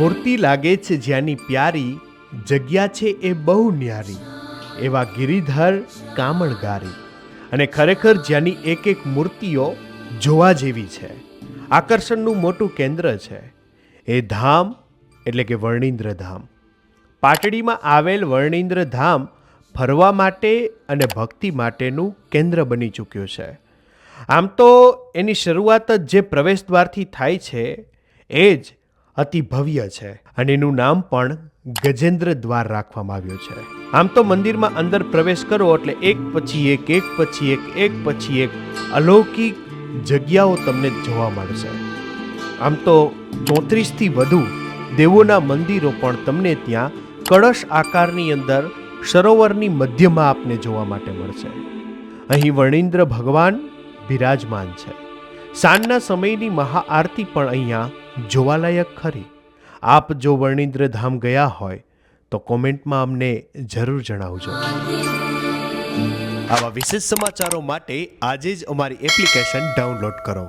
મૂર્તિ લાગે છે જ્યાંની પ્યારી, જગ્યા છે એ બહુ ન્યારી, એવા ગિરિધર કામણગારી. અને ખરેખર જ્યાંની એક એક મૂર્તિઓ જોવા જેવી છે, આકર્ષણનું મોટું કેન્દ્ર છે. એ ધામ એટલે કે વર્ણિન્દ્ર ધામ. પાટડીમાં આવેલ વર્ણિન્દ્ર ધામ ફરવા માટે અને ભક્તિ માટેનું કેન્દ્ર બની ચૂક્યું છે. આમ તો એની શરૂઆત જ જે પ્રવેશ દ્વારથી થાય છે એ જ અતિ ભવ્ય છે અને એનું નામ પણ ગજેન્દ્ર દ્વાર રાખવામાં આવ્યું છે. આમ તો મંદિરમાં અંદર પ્રવેશ કરો એટલે એક પછી એક અલૌકિક જગ્યાઓ તમને જોવા મળશે. આમ તો 34થી વધુ દેવોના મંદિરો પણ તમને ત્યાં કળશ આકારની અંદર સરોવરની મધ્યમાં આપને જોવા માટે મળશે. અહીં વર્ણિન્દ્ર ભગવાન બિરાજમાન છે. સાંજના સમયની મહાઆરતી પણ અહીંયા જોવાલાયક ખરી. આપ જો વર્ણિન્દ્ર ધામ ગયા હોય તો કોમેન્ટમાં અમને જરૂર જણાવજો. આવા વિશેષ સમાચારો માટે આજે જ અમારી એપ્લિકેશન ડાઉનલોડ કરો.